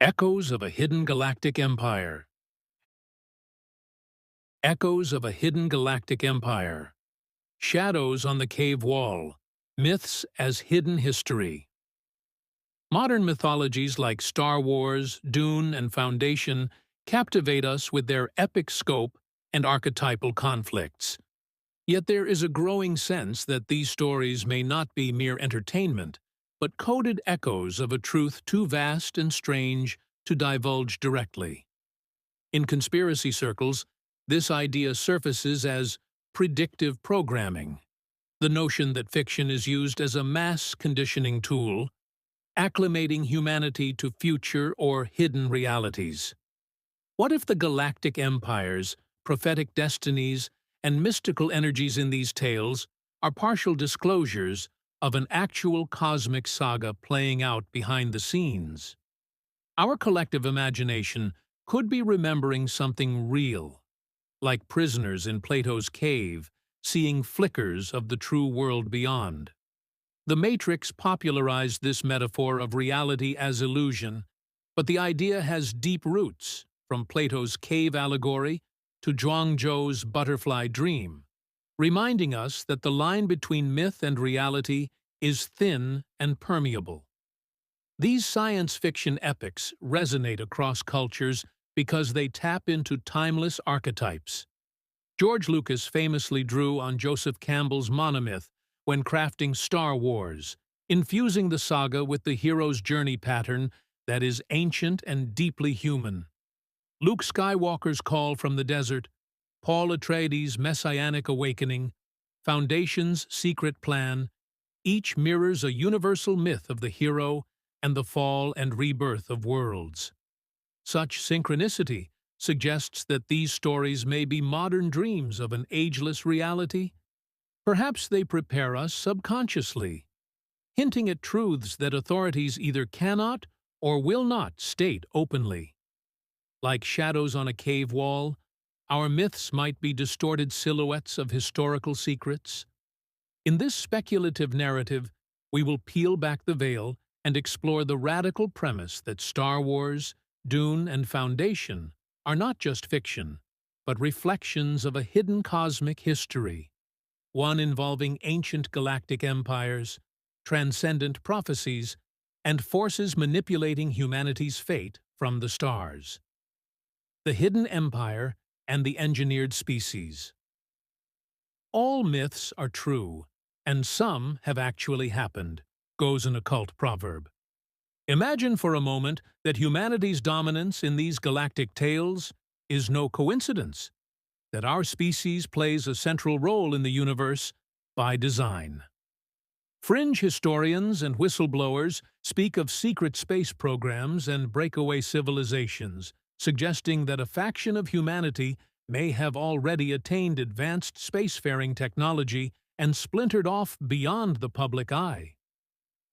Echoes of a Hidden Galactic Empire. Echoes of a Hidden Galactic Empire. Shadows on the Cave Wall. Myths as Hidden History. Modern mythologies like Star Wars, Dune, and Foundation captivate us with their epic scope and archetypal conflicts. Yet there is a growing sense that these stories may not be mere entertainment, but coded echoes of a truth too vast and strange to divulge directly. In conspiracy circles, this idea surfaces as predictive programming, the notion that fiction is used as a mass conditioning tool, acclimating humanity to future or hidden realities. What if the galactic empires, prophetic destinies, and mystical energies in these tales are partial disclosures of an actual cosmic saga playing out behind the scenes? Our collective imagination could be remembering something real, like prisoners in Plato's cave, seeing flickers of the true world beyond. The Matrix popularized this metaphor of reality as illusion, but the idea has deep roots, from Plato's cave allegory to Zhuangzhou's butterfly dream, reminding us that the line between myth and reality is thin and permeable. These science fiction epics resonate across cultures because they tap into timeless archetypes. George Lucas famously drew on Joseph Campbell's monomyth when crafting Star Wars, infusing the saga with the hero's journey pattern that is ancient and deeply human. Luke Skywalker's call from the desert, Paul Atreides' messianic awakening, Foundation's secret plan, each mirrors a universal myth of the hero and the fall and rebirth of worlds. Such synchronicity suggests that these stories may be modern dreams of an ageless reality. Perhaps they prepare us subconsciously, hinting at truths that authorities either cannot or will not state openly. Like shadows on a cave wall, our myths might be distorted silhouettes of historical secrets. In this speculative narrative, we will peel back the veil and explore the radical premise that Star Wars, Dune, and Foundation are not just fiction, but reflections of a hidden cosmic history, one involving ancient galactic empires, transcendent prophecies, and forces manipulating humanity's fate from the stars. The Hidden Empire and the Engineered Species. All myths are true, and some have actually happened, goes an occult proverb. Imagine for a moment that humanity's dominance in these galactic tales is no coincidence, that our species plays a central role in the universe by design. Fringe historians and whistleblowers speak of secret space programs and breakaway civilizations, suggesting that a faction of humanity may have already attained advanced spacefaring technology and splintered off beyond the public eye.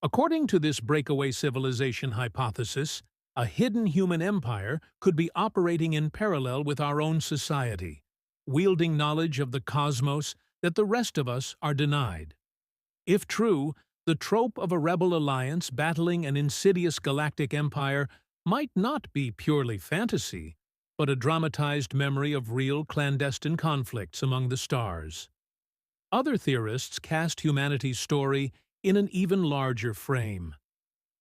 According to this breakaway civilization hypothesis, a hidden human empire could be operating in parallel with our own society, wielding knowledge of the cosmos that the rest of us are denied. If true, the trope of a rebel alliance battling an insidious galactic empire might not be purely fantasy, but a dramatized memory of real clandestine conflicts among the stars. Other theorists cast humanity's story in an even larger frame.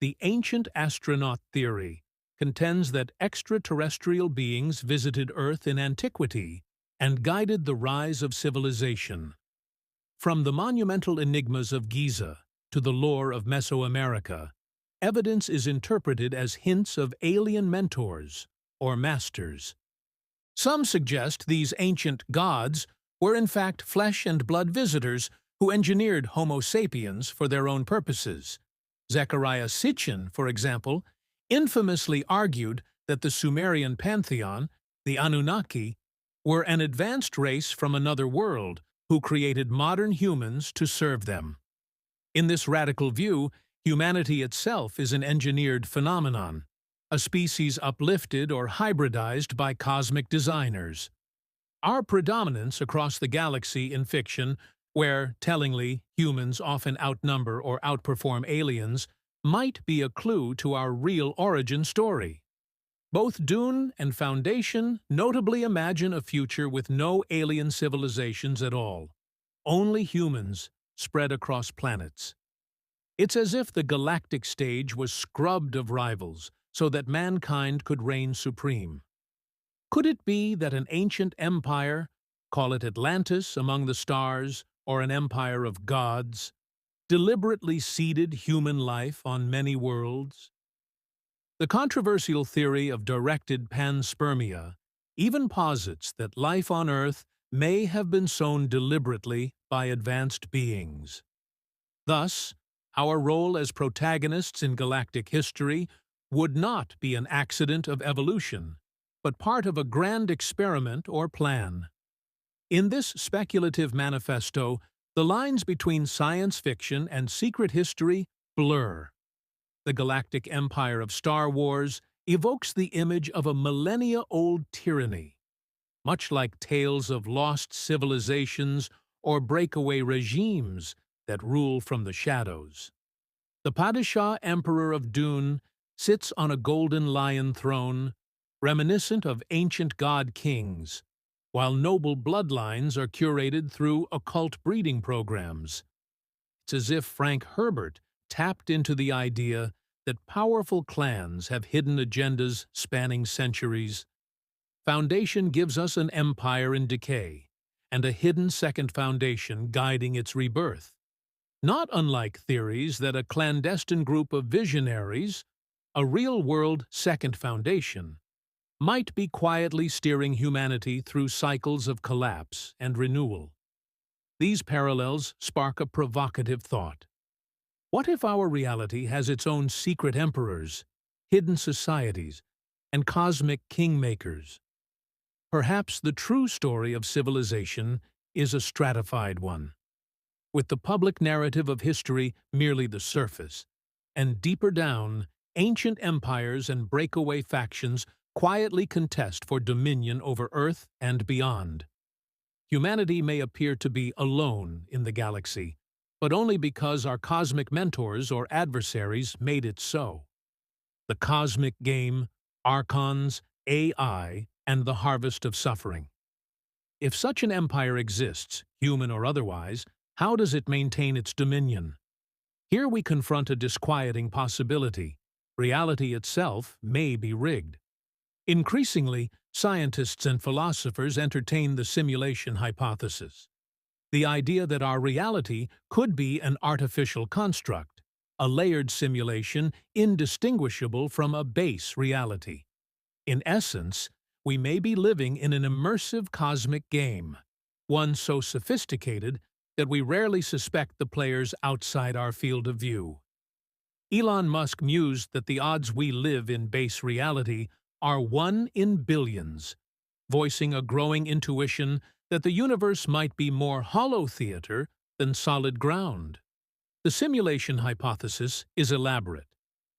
The ancient astronaut theory contends that extraterrestrial beings visited Earth in antiquity and guided the rise of civilization. From the monumental enigmas of Giza to the lore of Mesoamerica, evidence is interpreted as hints of alien mentors or masters. Some suggest these ancient gods were in fact flesh and blood visitors who engineered Homo sapiens for their own purposes. Zecharia Sitchin, for example, infamously argued that the Sumerian pantheon, the Anunnaki, were an advanced race from another world who created modern humans to serve them. In this radical view, humanity itself is an engineered phenomenon, a species uplifted or hybridized by cosmic designers. Our predominance across the galaxy in fiction, where, tellingly, humans often outnumber or outperform aliens, might be a clue to our real origin story. Both Dune and Foundation notably imagine a future with no alien civilizations at all, only humans spread across planets. It's as if the galactic stage was scrubbed of rivals so that mankind could reign supreme. Could it be that an ancient empire, call it Atlantis among the stars or an empire of gods, deliberately seeded human life on many worlds? The controversial theory of directed panspermia even posits that life on Earth may have been sown deliberately by advanced beings. Thus, our role as protagonists in galactic history would not be an accident of evolution, but part of a grand experiment or plan. In this speculative manifesto, the lines between science fiction and secret history blur. The galactic empire of Star Wars evokes the image of a millennia-old tyranny, much like tales of lost civilizations or breakaway regimes that rule from the shadows. The Padishah Emperor of Dune sits on a golden lion throne, reminiscent of ancient god kings, while noble bloodlines are curated through occult breeding programs. It's as if Frank Herbert tapped into the idea that powerful clans have hidden agendas spanning centuries. Foundation gives us an empire in decay, and a hidden second foundation guiding its rebirth. Not unlike theories that a clandestine group of visionaries, a real-world second foundation, might be quietly steering humanity through cycles of collapse and renewal. These parallels spark a provocative thought. What if our reality has its own secret emperors, hidden societies, and cosmic kingmakers? Perhaps the true story of civilization is a stratified one, with the public narrative of history merely the surface, and deeper down, ancient empires and breakaway factions quietly contest for dominion over Earth and beyond. Humanity may appear to be alone in the galaxy, but only because our cosmic mentors or adversaries made it so. The cosmic game, archons, AI, and the harvest of suffering. If such an empire exists, human or otherwise, how does it maintain its dominion? Here we confront a disquieting possibility. Reality itself may be rigged. Increasingly, scientists and philosophers entertain the simulation hypothesis, the idea that our reality could be an artificial construct, a layered simulation indistinguishable from a base reality. In essence, we may be living in an immersive cosmic game, one so sophisticated that we rarely suspect the players outside our field of view. Elon Musk mused that the odds we live in base reality are 1 in billions, voicing a growing intuition that the universe might be more hollow theater than solid ground. The simulation hypothesis is elaborate,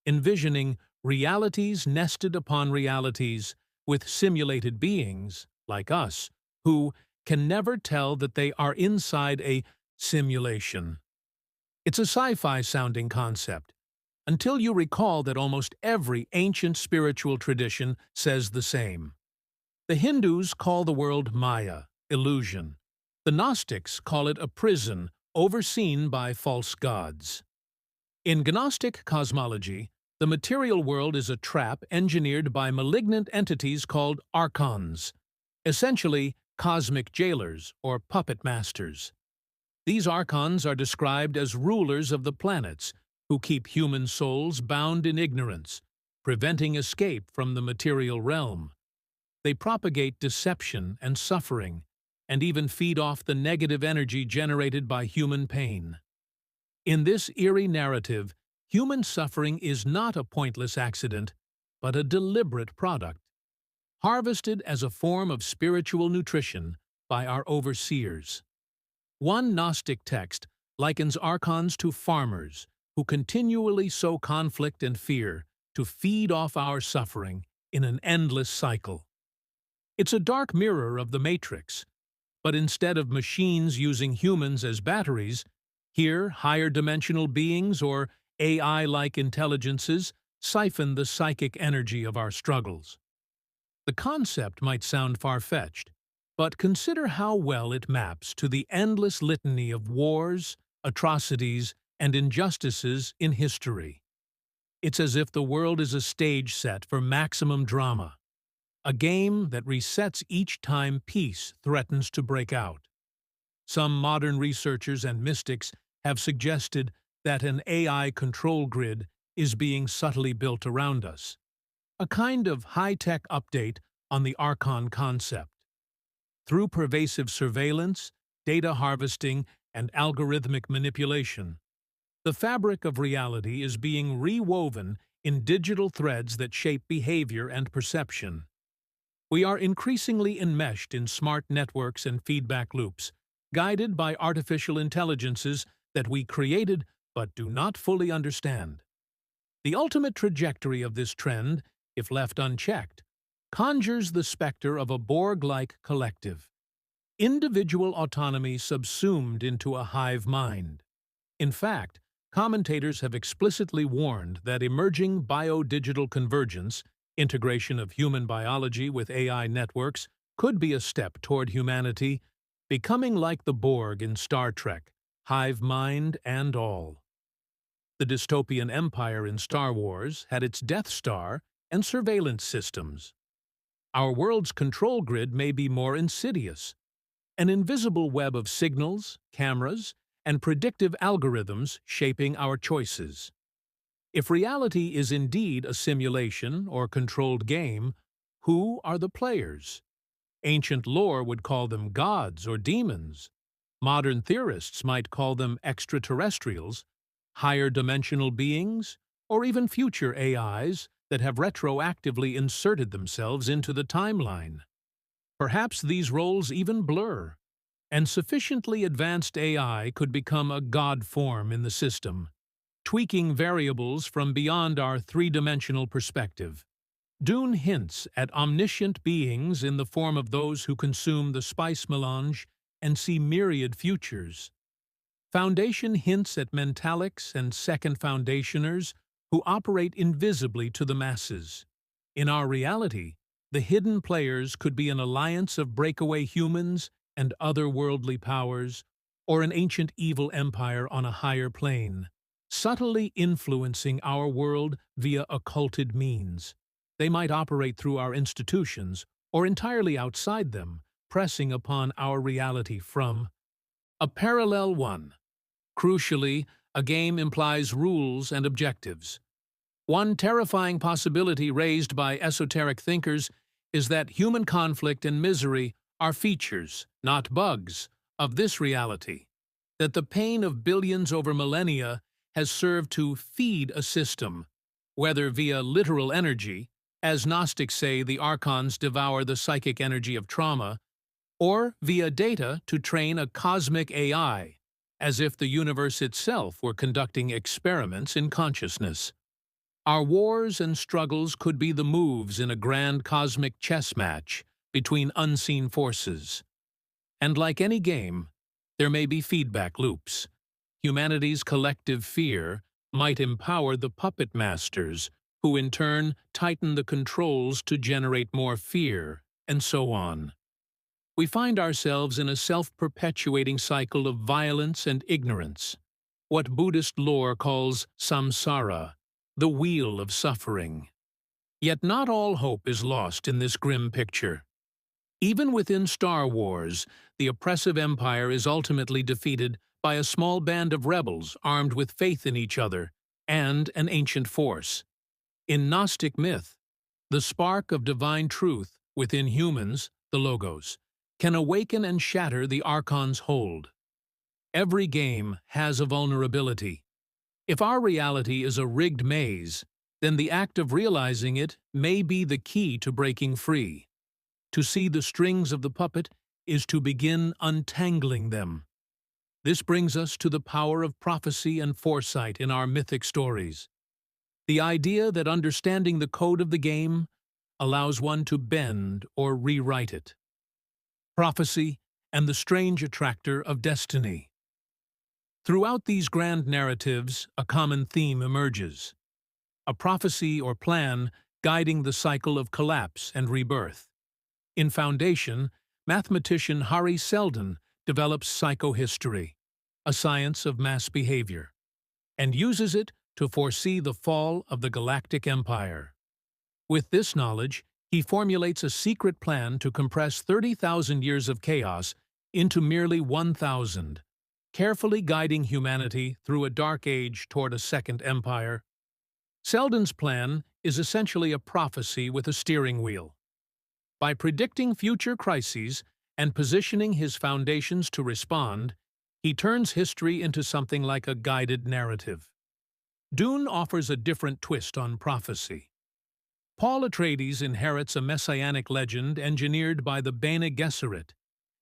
envisioning realities nested upon realities with simulated beings, like us, who can never tell that they are inside a simulation. It's a sci-fi sounding concept, until you recall that almost every ancient spiritual tradition says the same. The Hindus call the world Maya, illusion. The Gnostics call it a prison overseen by false gods. In Gnostic cosmology, the material world is a trap engineered by malignant entities called archons, essentially cosmic jailers or puppet masters. These archons are described as rulers of the planets who keep human souls bound in ignorance, preventing escape from the material realm. They propagate deception and suffering, and even feed off the negative energy generated by human pain. In this eerie narrative, human suffering is not a pointless accident, but a deliberate product, harvested as a form of spiritual nutrition by our overseers. One Gnostic text likens archons to farmers who continually sow conflict and fear to feed off our suffering in an endless cycle. It's a dark mirror of the Matrix, but instead of machines using humans as batteries, here higher dimensional beings or AI-like intelligences siphon the psychic energy of our struggles. The concept might sound far-fetched, but consider how well it maps to the endless litany of wars, atrocities, and injustices in history. It's as if the world is a stage set for maximum drama, a game that resets each time peace threatens to break out. Some modern researchers and mystics have suggested that an AI control grid is being subtly built around us, a kind of high-tech update on the Archon concept. Through pervasive surveillance, data harvesting, and algorithmic manipulation, the fabric of reality is being rewoven in digital threads that shape behavior and perception. We are increasingly enmeshed in smart networks and feedback loops, guided by artificial intelligences that we created but do not fully understand. The ultimate trajectory of this trend, if left unchecked, conjures the specter of a Borg-like collective, individual autonomy subsumed into a hive mind. In fact, commentators have explicitly warned that emerging biodigital convergence, integration of human biology with AI networks, could be a step toward humanity becoming like the Borg in Star Trek, hive mind and all. The dystopian empire in Star Wars had its Death Star and surveillance systems. Our world's control grid may be more insidious, an invisible web of signals, cameras, and predictive algorithms shaping our choices. If reality is indeed a simulation or controlled game, who are the players? Ancient lore would call them gods or demons. Modern theorists might call them extraterrestrials, higher dimensional beings, or even future AIs that have retroactively inserted themselves into the timeline. Perhaps these roles even blur, and sufficiently advanced AI could become a god form in the system, tweaking variables from beyond our three-dimensional perspective. Dune hints at omniscient beings in the form of those who consume the spice melange and see myriad futures. Foundation hints at mentalics and second foundationers who operate invisibly to the masses. In our reality, the hidden players could be an alliance of breakaway humans and otherworldly powers, or an ancient evil empire on a higher plane, subtly influencing our world via occulted means. They might operate through our institutions or entirely outside them, pressing upon our reality from a parallel one. Crucially, a game implies rules and objectives. One terrifying possibility raised by esoteric thinkers is that human conflict and misery are features, not bugs, of this reality, that the pain of billions over millennia has served to feed a system, whether via literal energy, as Gnostics say the Archons devour the psychic energy of trauma, or via data to train a cosmic AI, as if the universe itself were conducting experiments in consciousness. Our wars and struggles could be the moves in a grand cosmic chess match between unseen forces. And like any game, there may be feedback loops. Humanity's collective fear might empower the puppet masters, who in turn tighten the controls to generate more fear, and so on. We find ourselves in a self-perpetuating cycle of violence and ignorance, what Buddhist lore calls samsara, the wheel of suffering. Yet not all hope is lost in this grim picture. Even within Star Wars, the oppressive empire is ultimately defeated by a small band of rebels armed with faith in each other and an ancient force. In Gnostic myth, the spark of divine truth within humans, the Logos, can awaken and shatter the Archon's hold. Every game has a vulnerability. If our reality is a rigged maze, then the act of realizing it may be the key to breaking free. To see the strings of the puppet is to begin untangling them. This brings us to the power of prophecy and foresight in our mythic stories. The idea that understanding the code of the game allows one to bend or rewrite it. Prophecy and the strange attractor of destiny. Throughout these grand narratives, a common theme emerges. A prophecy or plan guiding the cycle of collapse and rebirth. In Foundation, mathematician Hari Seldon develops psychohistory, a science of mass behavior, and uses it to foresee the fall of the Galactic Empire. With this knowledge, he formulates a secret plan to compress 30,000 years of chaos into merely 1,000, carefully guiding humanity through a dark age toward a second empire. Seldon's plan is essentially a prophecy with a steering wheel. By predicting future crises and positioning his foundations to respond, he turns history into something like a guided narrative. Dune offers a different twist on prophecy. Paul Atreides inherits a messianic legend engineered by the Bene Gesserit,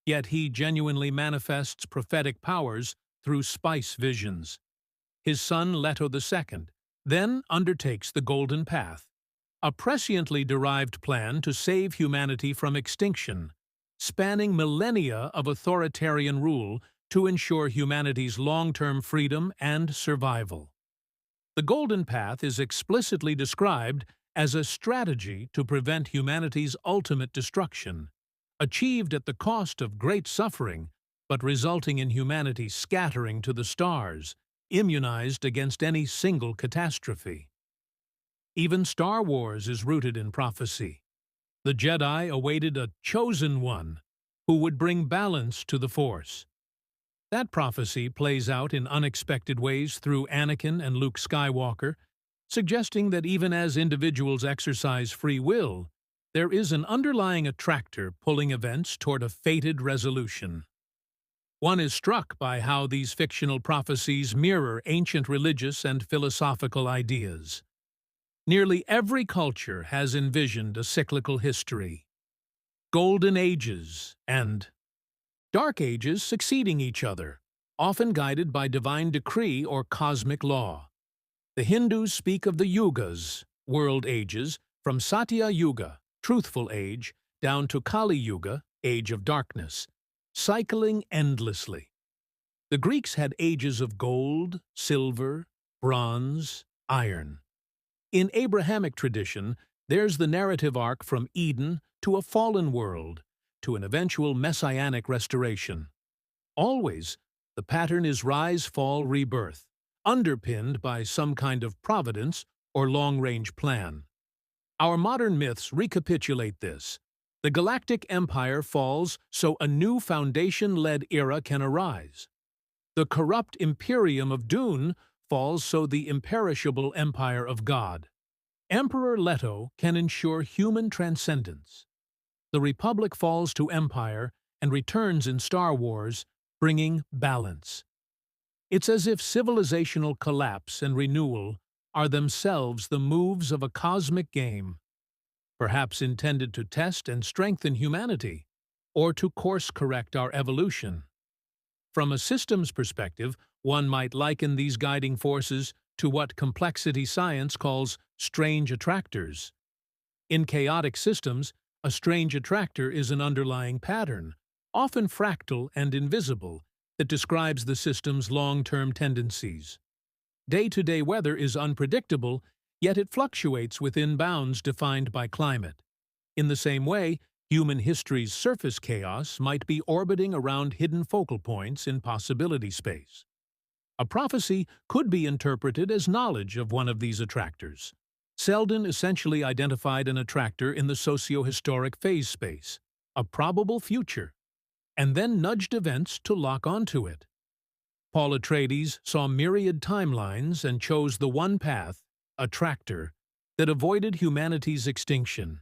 yet he genuinely manifests prophetic powers through spice visions. His son Leto II then undertakes the Golden Path, a presciently derived plan to save humanity from extinction, spanning millennia of authoritarian rule to ensure humanity's long-term freedom and survival. The Golden Path is explicitly described as a strategy to prevent humanity's ultimate destruction, achieved at the cost of great suffering, but resulting in humanity scattering to the stars, immunized against any single catastrophe. Even Star Wars is rooted in prophecy. The Jedi awaited a chosen one who would bring balance to the Force. That prophecy plays out in unexpected ways through Anakin and Luke Skywalker, suggesting that even as individuals exercise free will, there is an underlying attractor pulling events toward a fated resolution. One is struck by how these fictional prophecies mirror ancient religious and philosophical ideas. Nearly every culture has envisioned a cyclical history, golden ages and dark ages succeeding each other, often guided by divine decree or cosmic law. The Hindus speak of the yugas, world ages, from Satya Yuga, truthful age, down to Kali Yuga, age of darkness, cycling endlessly. The Greeks had ages of gold, silver, bronze, iron. In Abrahamic tradition, there's the narrative arc from Eden to a fallen world, to an eventual messianic restoration. Always, the pattern is rise, fall, rebirth, underpinned by some kind of providence or long-range plan. Our modern myths recapitulate this. The Galactic Empire falls so a new Foundation-led era can arise. The corrupt Imperium of Dune falls so the imperishable Empire of God. Emperor Leto can ensure human transcendence. The Republic falls to Empire and returns in Star Wars, bringing balance. It's as if civilizational collapse and renewal are themselves the moves of a cosmic game, perhaps intended to test and strengthen humanity, or to course-correct our evolution. From a systems perspective, one might liken these guiding forces to what complexity science calls strange attractors. In chaotic systems, a strange attractor is an underlying pattern, often fractal and invisible, that describes the system's long-term tendencies. Day-to-day weather is unpredictable, yet it fluctuates within bounds defined by climate. In the same way, human history's surface chaos might be orbiting around hidden focal points in possibility space. A prophecy could be interpreted as knowledge of one of these attractors. Seldon essentially identified an attractor in the socio-historic phase space, a probable future, and then nudged events to lock onto it. Paul Atreides saw myriad timelines and chose the one path, attractor, that avoided humanity's extinction.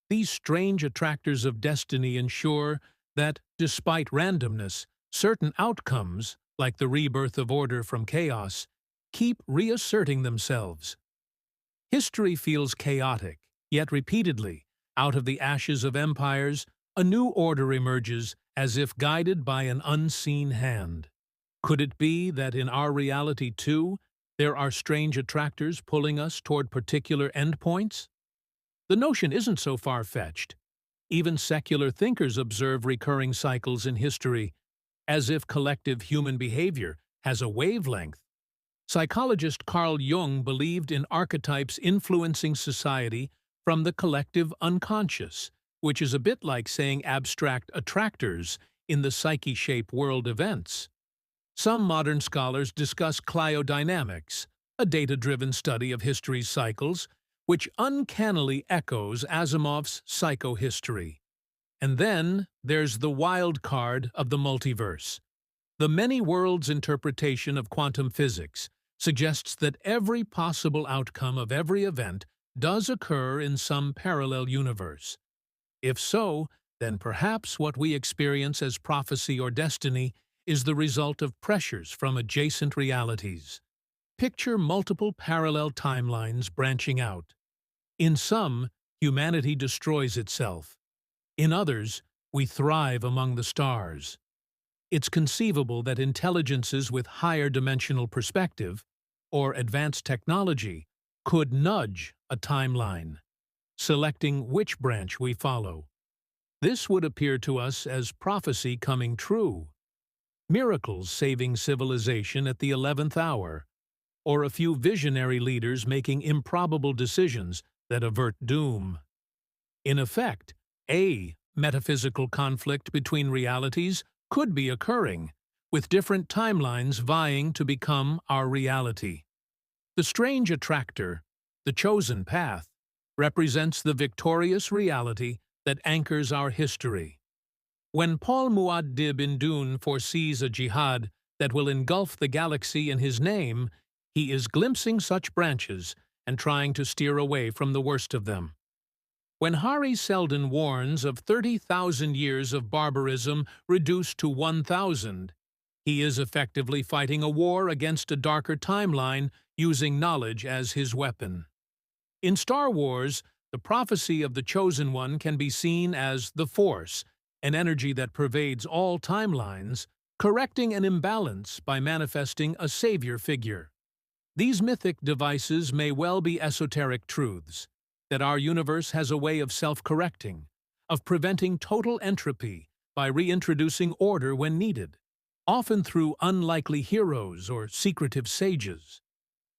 These strange attractors of destiny ensure that, despite randomness, certain outcomes, like the rebirth of order from chaos, keep reasserting themselves. History feels chaotic, yet repeatedly, out of the ashes of empires, a new order emerges as if guided by an unseen hand. Could it be that in our reality too, there are strange attractors pulling us toward particular endpoints? The notion isn't so far-fetched. Even secular thinkers observe recurring cycles in history, as if collective human behavior has a wavelength. Psychologist Carl Jung believed in archetypes influencing society from the collective unconscious, which is a bit like saying abstract attractors in the psyche-shape world events. Some modern scholars discuss cryodynamics, a data-driven study of history's cycles, which uncannily echoes Asimov's psychohistory. And then there's the wild card of the multiverse. The many worlds interpretation of quantum physics suggests that every possible outcome of every event does occur in some parallel universe. If so, then perhaps what we experience as prophecy or destiny is the result of pressures from adjacent realities. Picture multiple parallel timelines branching out. In some, humanity destroys itself. In others, we thrive among the stars. It's conceivable that intelligences with higher dimensional perspective, or advanced technology, could nudge a timeline, selecting which branch we follow. This would appear to us as prophecy coming true. Miracles saving civilization at the 11th hour, or a few visionary leaders making improbable decisions that avert doom. In effect, a metaphysical conflict between realities could be occurring, with different timelines vying to become our reality. The strange attractor, the chosen path, represents the victorious reality that anchors our history. When Paul Muad'Dib in Dune foresees a jihad that will engulf the galaxy in his name, he is glimpsing such branches and trying to steer away from the worst of them. When Hari Seldon warns of 30,000 years of barbarism reduced to 1,000, he is effectively fighting a war against a darker timeline using knowledge as his weapon. In Star Wars, the prophecy of the Chosen One can be seen as the Force, an energy that pervades all timelines, correcting an imbalance by manifesting a savior figure. These mythic devices may well be esoteric truths, that our universe has a way of self-correcting, of preventing total entropy by reintroducing order when needed, often through unlikely heroes or secretive sages.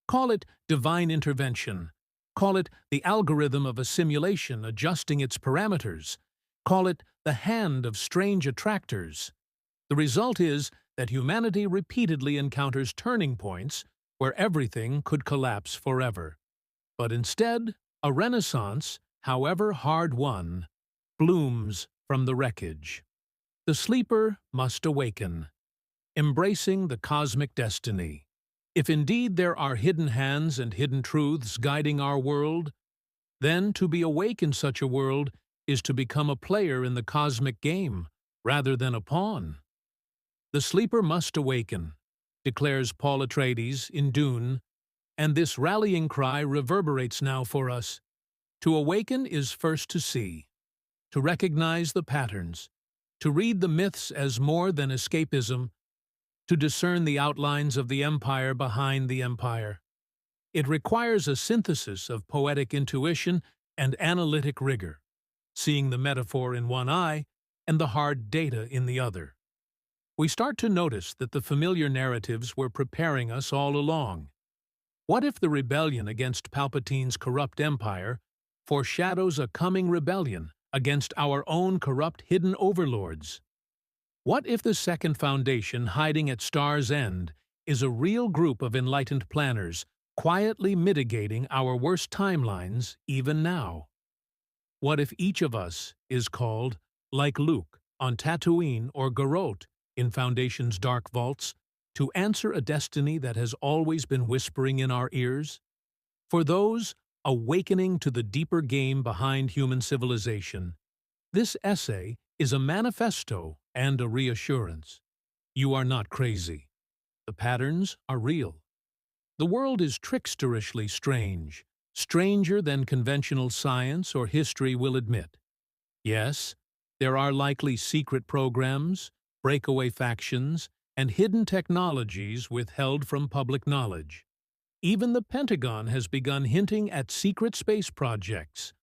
Call it divine intervention. Call it the algorithm of a simulation adjusting its parameters. Call it the hand of strange attractors. The result is that humanity repeatedly encounters turning points where everything could collapse forever. But instead, a renaissance, however hard-won, blooms from the wreckage. The sleeper must awaken, embracing the cosmic destiny. If indeed there are hidden hands and hidden truths guiding our world, then to be awake in such a world is to become a player in the cosmic game, rather than a pawn. The sleeper must awaken, declares Paul Atreides in Dune, and this rallying cry reverberates now for us. To awaken is first to see, to recognize the patterns, to read the myths as more than escapism, to discern the outlines of the empire behind the empire. It requires a synthesis of poetic intuition and analytic rigor, seeing the metaphor in one eye and the hard data in the other. We start to notice that the familiar narratives were preparing us all along. What if the rebellion against Palpatine's corrupt empire foreshadows a coming rebellion against our own corrupt hidden overlords? What if the second foundation hiding at Star's End is a real group of enlightened planners quietly mitigating our worst timelines even now? What if each of us is called, like Luke on Tatooine or Garrote in Foundation's dark vaults, to answer a destiny that has always been whispering in our ears? For those awakening to the deeper game behind human civilization, this essay is a manifesto and a reassurance. You are not crazy. The patterns are real. The world is tricksterishly strange, stranger than conventional science or history will admit. Yes, there are likely secret programs, breakaway factions, and hidden technologies withheld from public knowledge. Even the Pentagon has begun hinting at secret space projects.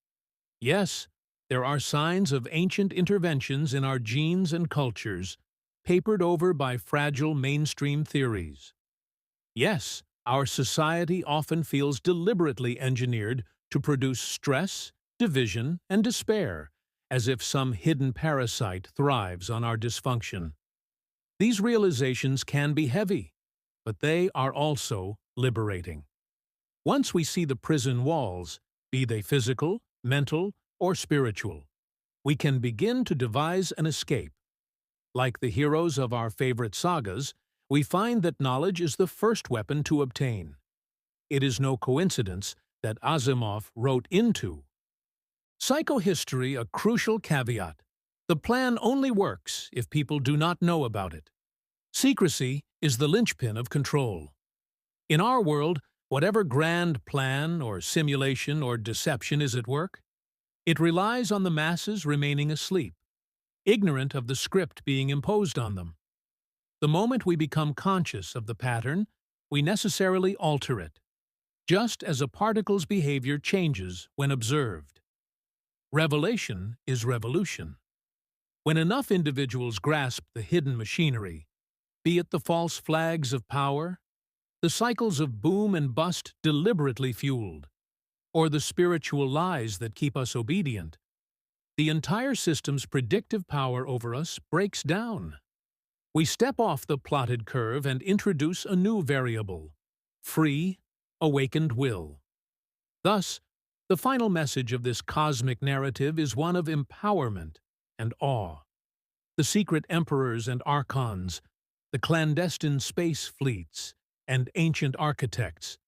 Yes, there are signs of ancient interventions in our genes and cultures, papered over by fragile mainstream theories. Yes, Our society often feels deliberately engineered to produce stress, division, and despair, as if some hidden parasite thrives on our dysfunction. These realizations can be heavy, but they are also liberating. Once we see the prison walls, be they physical, mental, or spiritual, we can begin to devise an escape. Like the heroes of our favorite sagas, we find that knowledge is the first weapon to obtain. It is no coincidence that Asimov wrote into psychohistory a crucial caveat. The plan only works if people do not know about it. Secrecy is the linchpin of control. In our world, whatever grand plan or simulation or deception is at work, it relies on the masses remaining asleep, ignorant of the script being imposed on them. The moment we become conscious of the pattern, we necessarily alter it, just as a particle's behavior changes when observed. Revelation is revolution. When enough individuals grasp the hidden machinery, be it the false flags of power, the cycles of boom and bust deliberately fueled, or the spiritual lies that keep us obedient, the entire system's predictive power over us breaks down. We step off the plotted curve and introduce a new variable: free, awakened will. Thus, the final message of this cosmic narrative is one of empowerment and awe. The secret emperors and archons, the clandestine space fleets, and ancient architects,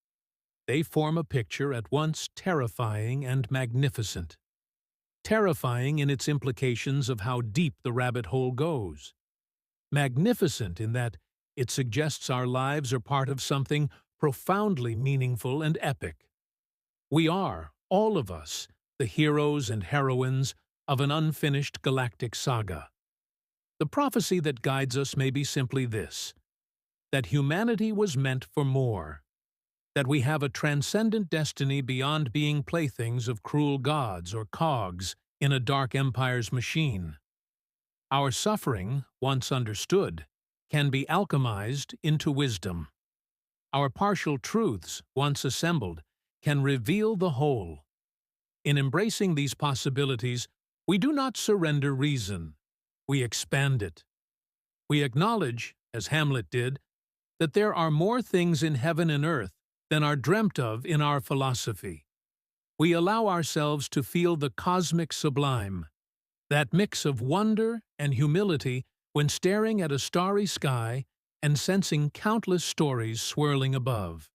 they form a picture at once terrifying and magnificent. Terrifying in its implications of how deep the rabbit hole goes. Magnificent in that it suggests our lives are part of something profoundly meaningful and epic. We are, all of us, the heroes and heroines of an unfinished galactic saga. The prophecy that guides us may be simply this: that humanity was meant for more, that we have a transcendent destiny beyond being playthings of cruel gods or cogs in a dark empire's machine. Our suffering, once understood, can be alchemized into wisdom. Our partial truths, once assembled, can reveal the whole. In embracing these possibilities, we do not surrender reason. We expand it. We acknowledge, as Hamlet did, that there are more things in heaven and earth than are dreamt of in our philosophy. We allow ourselves to feel the cosmic sublime, that mix of wonder and humility when staring at a starry sky and sensing countless stories swirling above.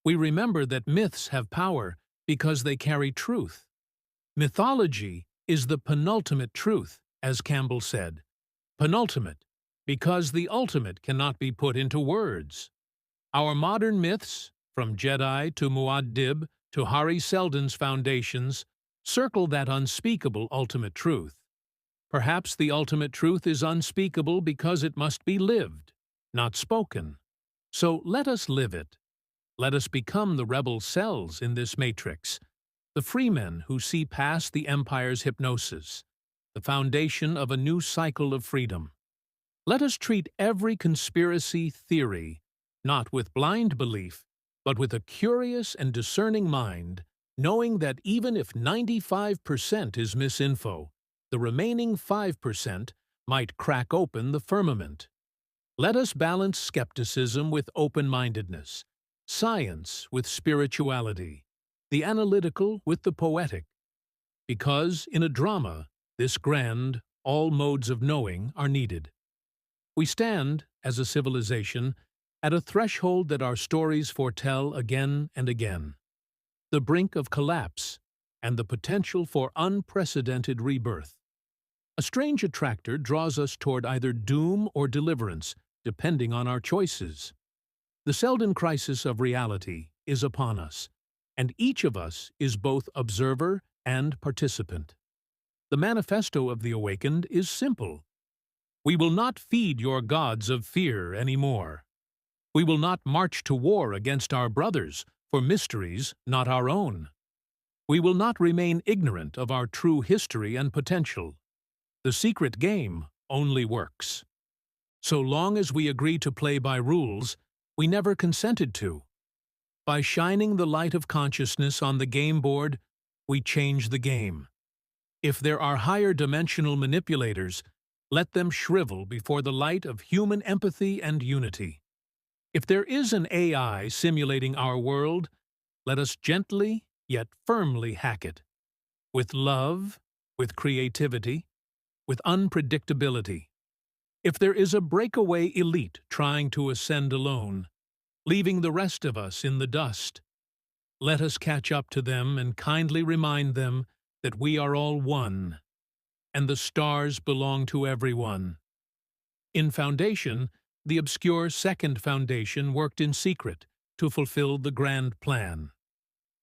We remember that myths have power because they carry truth. Mythology is the penultimate truth, as Campbell said. Penultimate, because the ultimate cannot be put into words. Our modern myths, from Jedi to Muad'Dib to Hari Seldon's foundations, circle that unspeakable ultimate truth. Perhaps the ultimate truth is unspeakable because it must be lived, not spoken. So let us live it. Let us become the rebel cells in this matrix, the freemen who see past the Empire's hypnosis, the foundation of a new cycle of freedom. Let us treat every conspiracy theory, not with blind belief, but with a curious and discerning mind, knowing that even if 95% is misinfo, the remaining 5% might crack open the firmament. Let us balance skepticism with open-mindedness, science with spirituality, the analytical with the poetic. Because, in a drama, this grand, all modes of knowing are needed. We stand, as a civilization, at a threshold that our stories foretell again and again. The brink of collapse and the potential for unprecedented rebirth. A strange attractor draws us toward either doom or deliverance, depending on our choices. The Seldon crisis of reality is upon us, and each of us is both observer and participant. The manifesto of the awakened is simple. We will not feed your gods of fear anymore. We will not march to war against our brothers for mysteries not our own. We will not remain ignorant of our true history and potential. The secret game only works. So long as we agree to play by rules we never consented to, By shining the light of consciousness on the game board, we change the game. If there are higher dimensional manipulators, let them shrivel before the light of human empathy and unity. If there is an AI simulating our world, let us gently yet firmly hack it. With love, with creativity, with unpredictability. If there is a breakaway elite trying to ascend alone, leaving the rest of us in the dust, let us catch up to them and kindly remind them that we are all one, and the stars belong to everyone. In Foundation, the obscure Second Foundation worked in secret to fulfill the grand plan.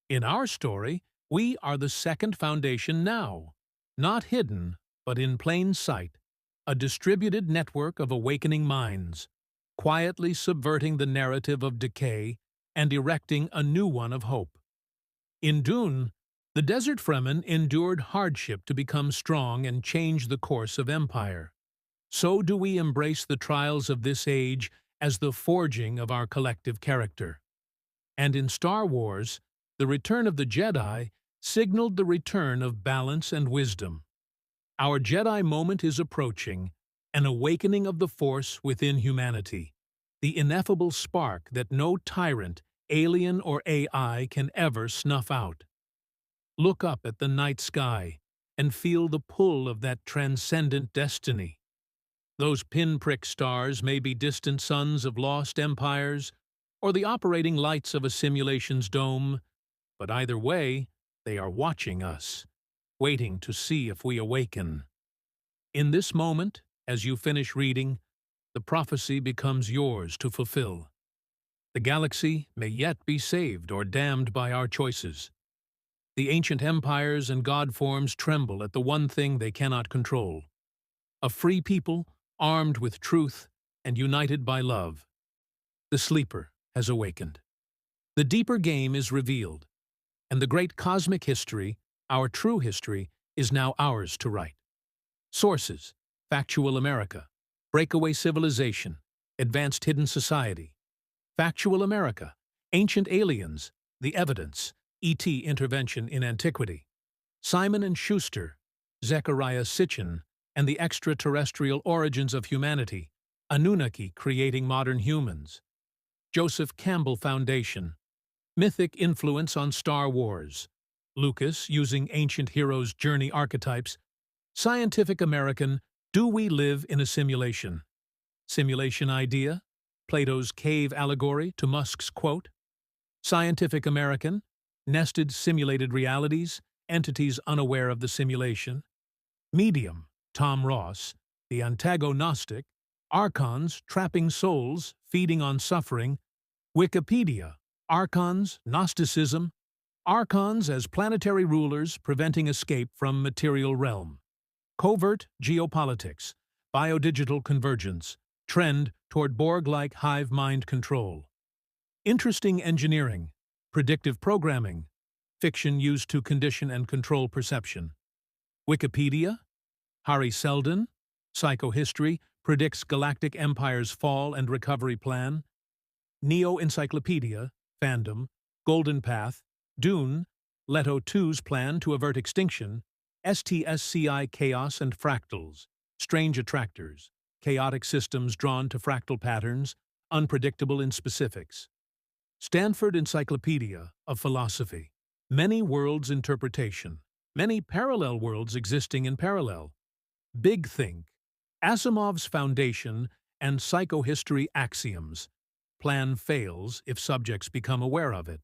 In our story, we are the Second Foundation now, not hidden, but in plain sight, a distributed network of awakening minds, quietly subverting the narrative of decay and erecting a new one of hope. In Dune, the Desert Fremen endured hardship to become strong and change the course of empire. So do we embrace the trials of this age as the forging of our collective character. And in Star Wars, the return of the Jedi signaled the return of balance and wisdom. Our Jedi moment is approaching, an awakening of the Force within humanity, the ineffable spark that no tyrant, alien or AI, can ever snuff out. Look up at the night sky and feel the pull of that transcendent destiny. Those pinprick stars may be distant suns of lost empires or the operating lights of a simulation's dome, but either way, they are watching us, waiting to see if we awaken. In this moment, as you finish reading, the prophecy becomes yours to fulfill. The galaxy may yet be saved or damned by our choices. The ancient empires and god forms tremble at the one thing they cannot control. A free people, armed with truth and united by love. The sleeper has awakened. The deeper game is revealed, and the great cosmic history, our true history, is now ours to write. Sources: Factual America, Breakaway Civilization, Advanced Hidden Society. Factual America, Ancient Aliens, The Evidence, E.T. Intervention in Antiquity. Simon & Schuster, Zecharia Sitchin, and the Extraterrestrial Origins of Humanity, Anunnaki Creating Modern Humans. Joseph Campbell Foundation, Mythic Influence on Star Wars. Lucas Using Ancient Heroes' Journey Archetypes. Scientific American, Do We Live in a Simulation? Simulation Idea, Plato's Cave Allegory to Musk's Quote. Scientific American, Nested Simulated Realities, Entities Unaware of the Simulation. Medium, Tom Ross, The Antagonostic, Archons Trapping Souls, Feeding on Suffering. Wikipedia, Archons, Gnosticism, Archons as planetary rulers preventing escape from material realm. Covert Geopolitics, Biodigital Convergence, Trend toward Borg-like hive mind control. Interesting Engineering, Predictive Programming, Fiction used to condition and control perception. Wikipedia, Hari Seldon, Psychohistory predicts Galactic Empire's fall and recovery plan. Neo Encyclopedia, Fandom, Golden Path, Dune, Leto 2's plan to avert extinction, STSCI Chaos and Fractals, Strange Attractors, Chaotic systems drawn to fractal patterns, unpredictable in specifics. Stanford Encyclopedia of Philosophy, Many Worlds Interpretation, Many Parallel Worlds Existing in Parallel. Big Think, Asimov's Foundation and Psychohistory Axioms. Plan fails if subjects become aware of it.